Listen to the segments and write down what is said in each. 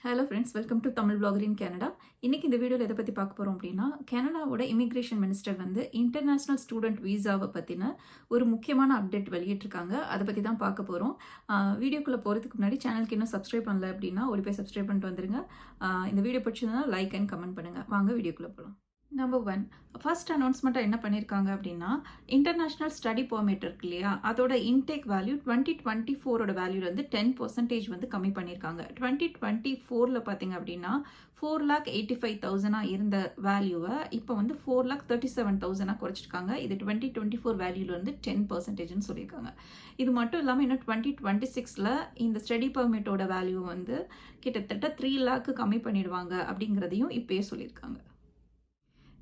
Hello friends, welcome to Tamil blogger in Canada. இன்னைக்கு இந்த வீடியோவில் எதை பற்றி பார்க்க போகிறோம் அப்படின்னா, கனடாவோட இமிக்ரேஷன் மினிஸ்டர் வந்து இன்டர்நேஷ்னல் ஸ்டூடெண்ட் வீசாவை பற்றின ஒரு முக்கியமான அப்டேட் வெளியிட்டிருக்காங்க. அதை பற்றி தான் பார்க்க போகிறோம். வீடியோக்குள்ளே போகிறதுக்கு முன்னாடி சேனலுக்கு இன்னும் சப்ஸ்கிரைப் பண்ணல அப்படின்னா ஒரு போய் சப்ஸ்கிரைப் பண்ணிட்டு வந்துருங்க. இந்த வீடியோ பிடிச்சதுன்னா லைக் அண்ட் கமெண்ட் பண்ணுங்கள். வாங்க வீடியோக்குள்ளே போகலாம். நம்பர் 1, ஃபர்ஸ்ட் அனௌன்ஸ்மெண்ட்டாக என்ன பண்ணியிருக்காங்க அப்படின்னா, இன்டர்நேஷ்னல் ஸ்டடி பெர்மிட் இருக்கு இல்லையா, அதோட இன்டேக் வேல்யூ 2024 வேல்யூ வந்து 10% வந்து கம்மி பண்ணியிருக்காங்க. 2024 பார்த்தீங்க அப்படின்னா 4,85,000 இருந்த வேல்யூவை இப்போ வந்து 4,37,000 குறைச்சிருக்காங்க. இது 2024 வேல்யூல வந்து 10%ன்னு சொல்லியிருக்காங்க. இது மட்டும் இல்லாமல் இன்னும் 2026 இந்த ஸ்டடி பெர்மிட்டோட வேல்யூ வந்து கிட்டத்தட்ட 3 lakh கம்மி பண்ணிடுவாங்க அப்படிங்கிறதையும் இப்பயே சொல்லியிருக்காங்க.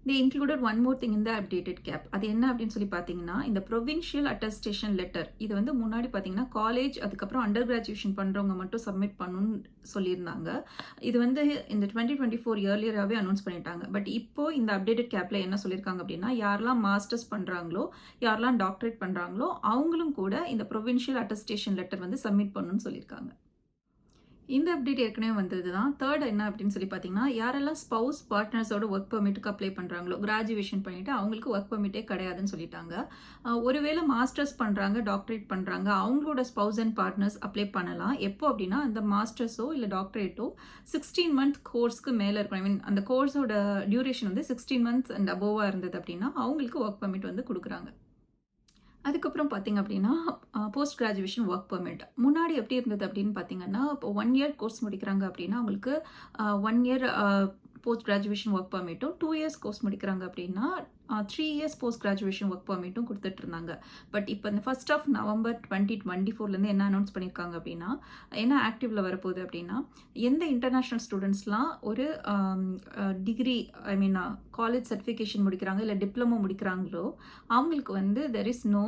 They included one more thing in the updated cap. அது என்ன அப்படின்னு சொல்லி பார்த்தீங்கன்னா, இந்த ப்ரொவின்ஷியல் அட்டஸ்டேஷன் லெட்டர் இது வந்து முன்னாடி பார்த்தீங்கன்னா காலேஜ் அதுக்கப்புறம் அண்டர் கிராஜுவேஷன் பண்ணுறவங்க மட்டும் சப்மிட் பண்ணணும்னு சொல்லியிருந்தாங்க. இது வந்து இந்த 2024 இயர்லியராகவே அனௌன்ஸ் பண்ணிட்டாங்க. பட் இப்போ இந்த அப்டேட்டட் கேப்பில் என்ன சொல்லியிருக்காங்க அப்படின்னா, யாரெல்லாம் மாஸ்டர்ஸ் பண்ணுறாங்களோ யாரெல்லாம் டாக்டரேட் பண்ணுறாங்களோ அவங்களும் கூட இந்த ப்ரொவின்ஷியல் அட்டஸ்டேஷன் லெட்டர் வந்து சப்மிட் பண்ணணும்னு சொல்லியிருக்காங்க. இந்த அப்டேட் ஏற்கனவே வந்தது தான். தேர்ட் என்ன அப்படின்னு சொல்லி பார்த்தீங்கன்னா, யாரெல்லாம் ஸ்பவுஸ் பார்ட்னர்ஸோட ஒர்க் பெர்மிட்டுக்கு அப்ளை பண்ணுறாங்களோ, கிராஜுவேஷன் பண்ணிவிட்டு அவங்களுக்கு ஒர்க் பெர்மிட்டே கிடையாதுன்னு சொல்லிட்டாங்க. ஒருவேளை மாஸ்டர்ஸ் பண்ணுறாங்க, டாக்டரேட் பண்ணுறாங்க, அவங்களோட ஸ்பவுஸ் அண்ட் பார்ட்னர்ஸ் அப்ளை பண்ணலாம். எப்போ அப்படின்னா, அந்த மாஸ்டர்ஸோ இல்லை டாக்டரேட்டோ 16 month கோர்ஸ்க்கு மேலே இருக்கும். ஐ மீன் அந்த கோர்ஸோட டியூரேஷன் வந்து 16 months அண்ட் அபோவாக இருந்தது அப்படின்னா அவங்களுக்கு ஒர்க் பெர்மிட் வந்து கொடுக்குறாங்க. அதுக்கப்புறம் பார்த்தீங்க அப்படின்னா, போஸ்ட் கிராஜுவேஷன் ஒர்க் பெர்மிட். முன்னாடி எப்படி இருந்தது அப்படின்னு பார்த்தீங்கன்னா, இப்போ 1 year கோர்ஸ் முடிக்கிறாங்க அப்படின்னா அவங்களுக்கு 1 year போஸ்ட் கிராஜுவேஷன் ஒர்க் பெர்மிட்டும், 2 years கோர்ஸ் முடிக்கிறாங்க அப்படின்னா 3 years போஸ்ட் கிராஜுவேஷன் ஒர்க் பெர்மிட்டும் கொடுத்துட்டு இருந்தாங்க. பட் இப்போ இந்த 1st of November 2024 என்ன அனௌன்ஸ் பண்ணியிருக்காங்க அப்படின்னா, என்ன ஆக்டிவ்ல வரப்போகுது அப்படின்னா, எந்த இன்டர்நேஷ்னல் ஸ்டூடெண்ட்ஸ்லாம் ஒரு degree I mean college certification முடிக்கிறாங்க இல்லை டிப்ளமோ முடிக்கிறாங்களோ அவங்களுக்கு வந்து there is no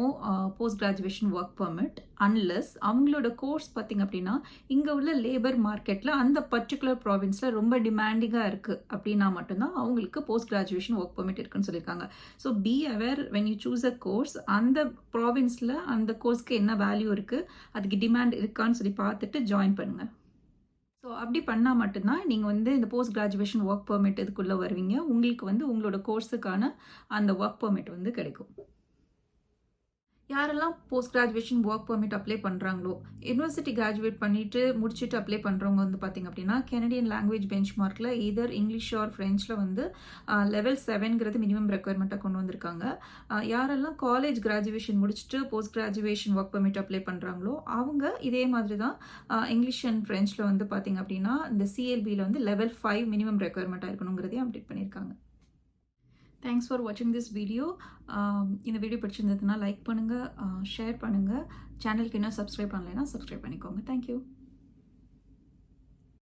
post graduation work permit unless அவங்களோட கோர்ஸ் பார்த்திங்க அப்படின்னா இங்கே உள்ள லேபர் மார்க்கெட்டில் அந்த பர்டிகுலர் ப்ராவின்ஸில் ரொம்ப டிமாண்டிங்காக இருக்குது அப்படின்னா மட்டும்தான் அவங்களுக்கு போஸ்ட் கிராஜுவேஷன் ஒர்க் பெர்மிட் இருக்குன்னு சொல்லியிருக்காங்க. So be aware when you choose a course, அந்த ப்ராவின்ஸில் அந்த கோர்ஸ்க்கு என்ன வேல்யூ இருக்குது, அதுக்கு டிமாண்ட் இருக்கான்னு சொல்லி பார்த்துட்டு ஜாயின் பண்ணுங்கள். ஸோ அப்படி பண்ணால் மட்டும்தான் நீங்கள் வந்து இந்த போஸ்ட் கிராஜுவேஷன் ஒர்க் பெர்மிட் இதுக்குள்ளே வருவீங்க. உங்களுக்கு வந்து உங்களோட கோர்ஸுக்கான அந்த ஒர்க் பெர்மிட் வந்து கிடைக்கும். யாரெல்லாம் post graduation work permit apply பண்ணுறாங்களோ, யூனிவர்சிட்டி கிராஜுவேட் பண்ணிவிட்டு முடிச்சுட்டு அப்ளை பண்ணுறவங்க வந்து பார்த்திங்க அப்படின்னா, கெனடியன் லாங்குவேஜ் பெஞ்ச் மார்க்கில் எதர் இங்கிலீஷ் ஆர் ஃப்ரெஞ்சில் வந்து level 7ங்கிறது மினிமம் ரெக்குயர்மெண்ட்டாக கொண்டு வந்திருக்காங்க. யாரெல்லாம் காலேஜ் கிராஜுவேஷன் முடிச்சுட்டு post graduation work permit apply பண்ணுறாங்களோ அவங்க இதே மாதிரி தான் இங்கிலீஷ் அண்ட் ஃப்ரெஞ்சில் வந்து பார்த்திங்க அப்படின்னா இந்த சிஎல்பியில் வந்து level 5 மினிமம் ரெக்குயர்மெண்ட்டாக இருக்கணுங்கிறதையும் அப்டேட் பண்ணியிருக்காங்க. தேங்க்ஸ் ஃபார் வாட்சிங் திஸ் வீடியோ. இந்த வீடியோ பிடிச்சிருந்ததுன்னா லைக் பண்ணுங்கள், ஷேர் பண்ணுங்கள். சேனலுக்கு இன்னும் சப்ஸ்கிரைப் பண்ணலைன்னா சப்ஸ்கிரைப் பண்ணிக்கோங்க. தேங்க்யூ.